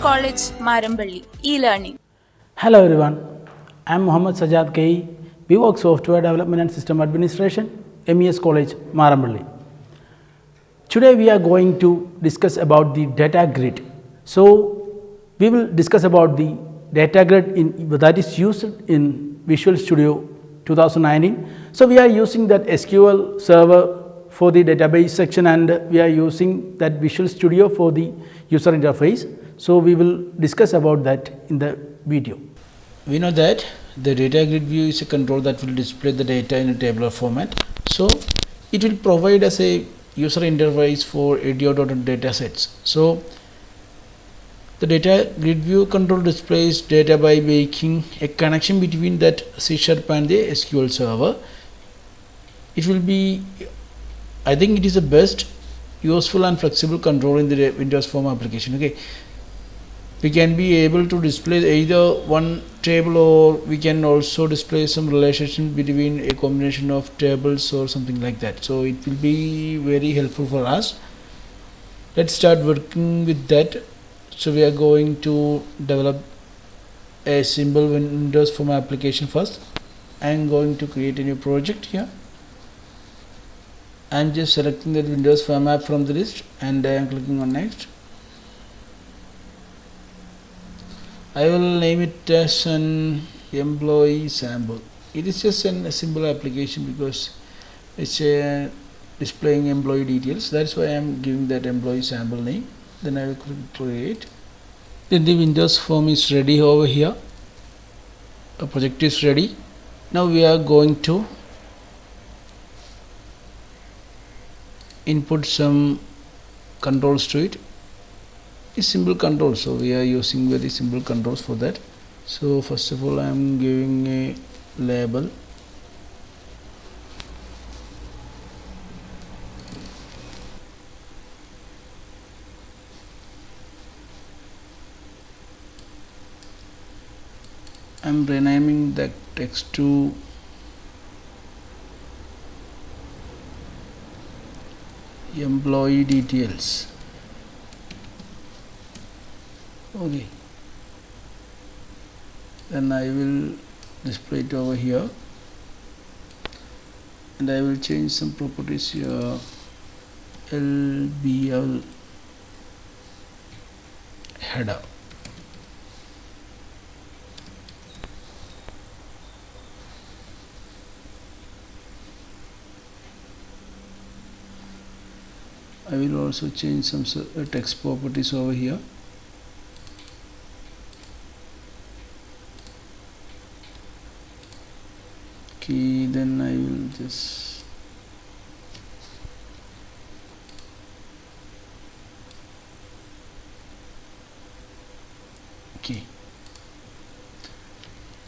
College Marambally e-learning. Hello everyone, I am Muhammad Sajjad K. We work Software Development and System Administration, MES College Marambally. Today we are going to discuss about the data grid. So we will discuss about the data grid that is used in Visual Studio 2019. So we are using that SQL server for the database section, and we are using that Visual Studio for the user interface. So we will discuss about that in the video. We know that the data grid view is a control that will display the data in a tabular format. So it will provide us a user interface for ADO.NET data sets. So the data grid view control displays data by making a connection between that C# and the SQL server. It will be, I think it is the best useful and flexible control in the Windows Form application. Okay, we can be able to display either one table, or we can also display some relationship between a combination of tables or something like that. So it will be very helpful for us. Let's start working with that. So we are going to develop a simple Windows Form application first. I am going to create a new project here. I am just selecting the Windows Form app from the list, and I am clicking on next. I will name it as an employee sample. It is just a simple application because it's displaying employee details. That's why I am giving that employee sample name. Then I will click create. Then the Windows Form is ready over here. The project is ready. Now we are going to input some controls to it. It's simple controls, so we are using very simple controls for that. So first of all, I am giving a label. I am renaming that text to employee details. Okay, then I will display it over here, and I will change some properties here. LBL header. I will also change some text properties over here. Okay, then I will just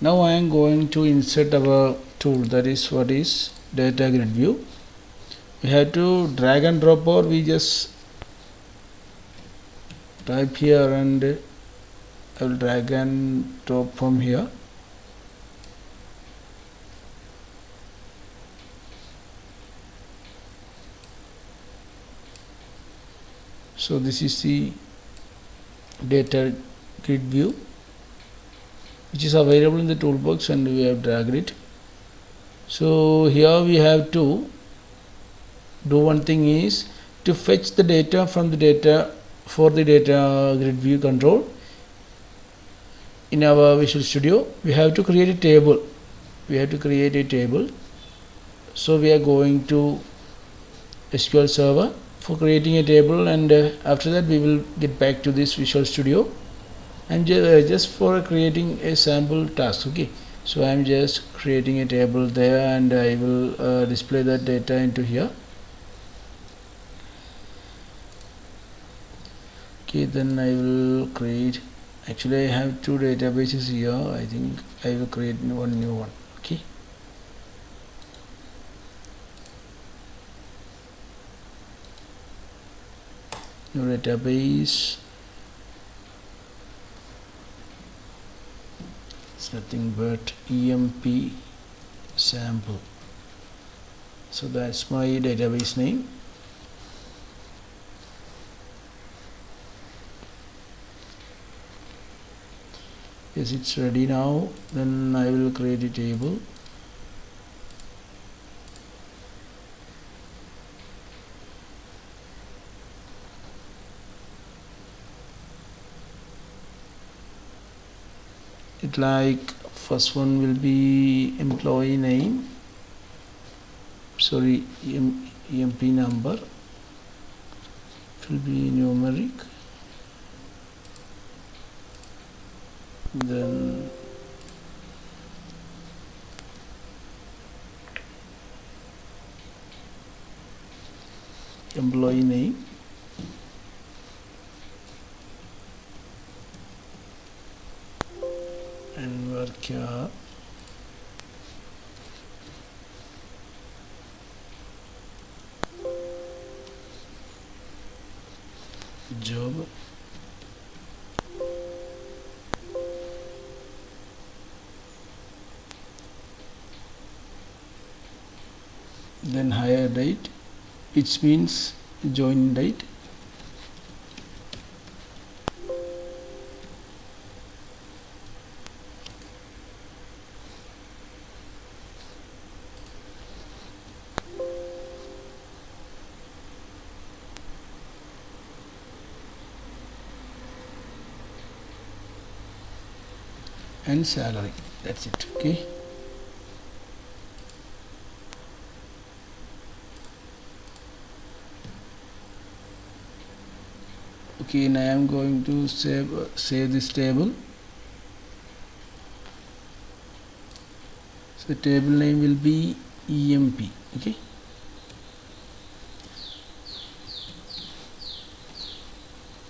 now I am going to insert our tool, that is what is data grid view. We have to drag and drop, or we just type here and I will drag and drop from here. So this is the data grid view, which is available in the toolbox, and we have dragged it. So here we have to do one thing, is to fetch the data from the data for the data grid view control. In our Visual Studio, we have to create a table. So we are going to SQL Server for creating a table, and after that we will get back to this Visual Studio and just for creating a sample task. Okay, so I am just creating a table there, and I will display that data into here. Okay, then I will create Actually, I have two databases here. I think I will create one new one. Okay. New database. It's nothing but EMP sample. So that's my database name. Yes, it's ready now. Then I will create a table. It like first one will be employee name, sorry, EMP number, it will be numeric, then employee name, and work here. Job, then hire date, which means join date, and salary. That's it. Okay. Okay, now I am going to save this table. So the table name will be EMP. Okay.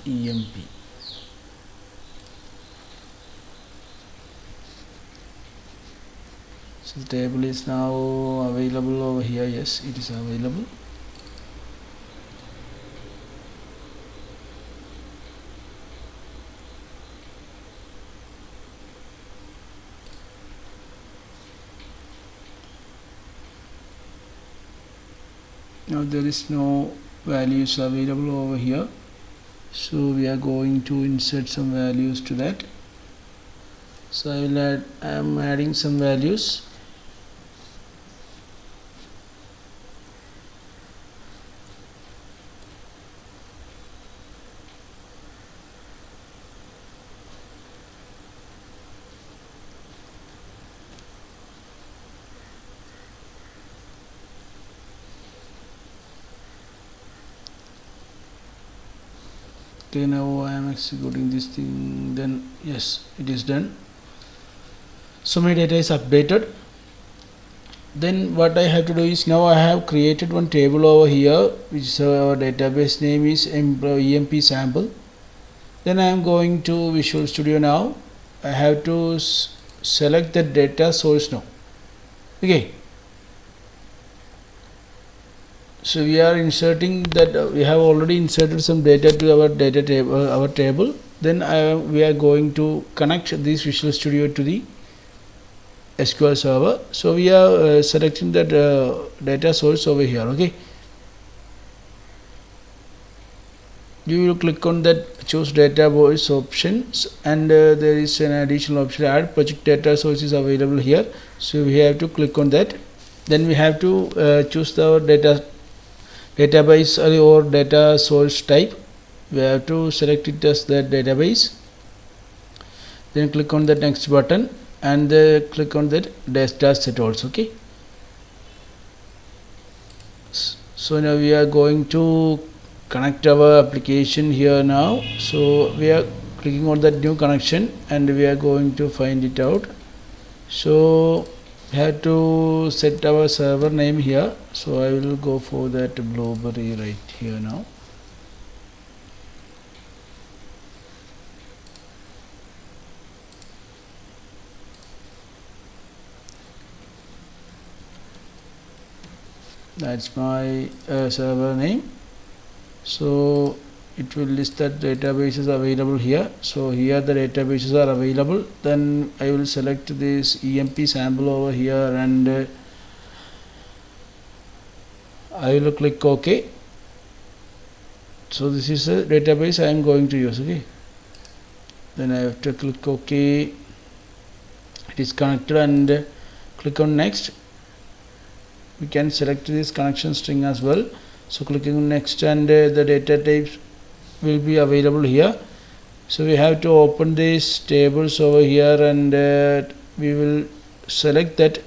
EMP. So the table is now available over here. Yes, it is available. Now there is no values available over here, so we are going to insert some values to that. So I am adding some values. Okay, now I am executing this thing. Then yes, it is done. So my data is updated. Then what I have to do is, now I have created one table over here, which is our database name is EMP sample. Then I am going to Visual Studio now. I have to select the data source now. Okay. So we are inserting that, we have already inserted some data to our data table, our table. Then we are going to connect this Visual Studio to the SQL server. So we are selecting that data source over here. Okay. You will click on that choose database options, and there is an additional option, add project data source is available here. So we have to click on that. Then we have to choose the database or data source type. We have to select it as the database. Then click on the next button and click on that data set also. Okay. So now we are going to connect our application here now. So we are clicking on that new connection and we are going to find it out. So we have to set our server name here. So I will go for that Blueberry right here now. That's my server name. So it will list that databases available here. So here the databases are available. Then I will select this EMP sample over here, and I will click OK. So this is a database I am going to use. Okay, then I have to click OK. It is connected, and click on next. We can select this connection string as well. So clicking on next, and the data types will be available here. So we have to open these tables over here, and we will select that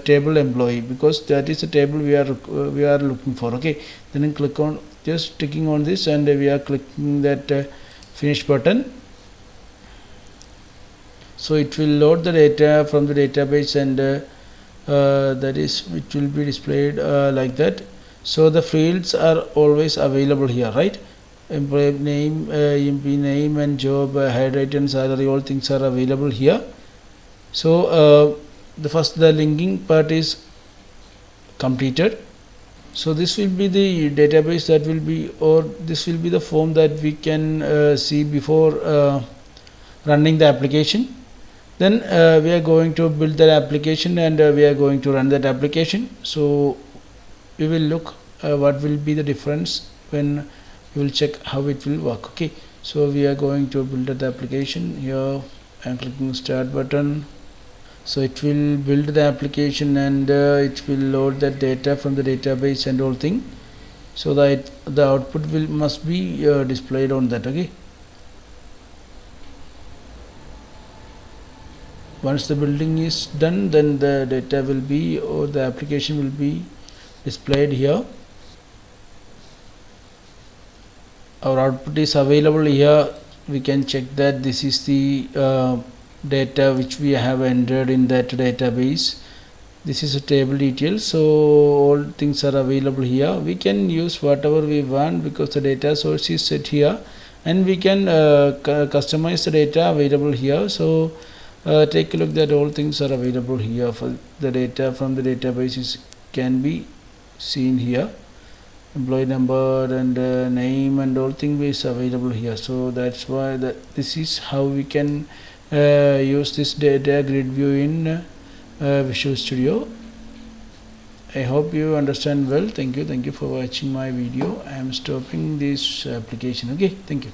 table employee, because that is the table we are looking for. Okay, then click on, just ticking on this, and we are clicking that finish button. So it will load the data from the database, and that is, it will be displayed like that. So the fields are always available here, right? Employee name, EMP name, and job, head rate and salary, all things are available here. So the linking part is completed. So this will be the database that will be, or this will be the form that we can see before running the application. Then we are going to build that application, and we are going to run that application. So we will look what will be the difference when we will check how it will work. Okay, so we are going to build that application. Here I am clicking start button. So it will build the application, and it will load that data from the database and all thing, so that the output must be displayed on that. Okay, once the building is done, then the data will be, or the application will be displayed here. Our output is available here. We can check that this is the data which we have entered in that database. This is a table details, so all things are available here. We can use whatever we want, because the data source is set here, and we can customize the data available here. So take a look that all things are available here. For the data from the databases can be seen here. Employee number and name and all things is available here. So that's why this is how we can use this data grid view in Visual Studio. I hope you understand well. Thank you for watching my video. I am stopping this application. Okay, thank you.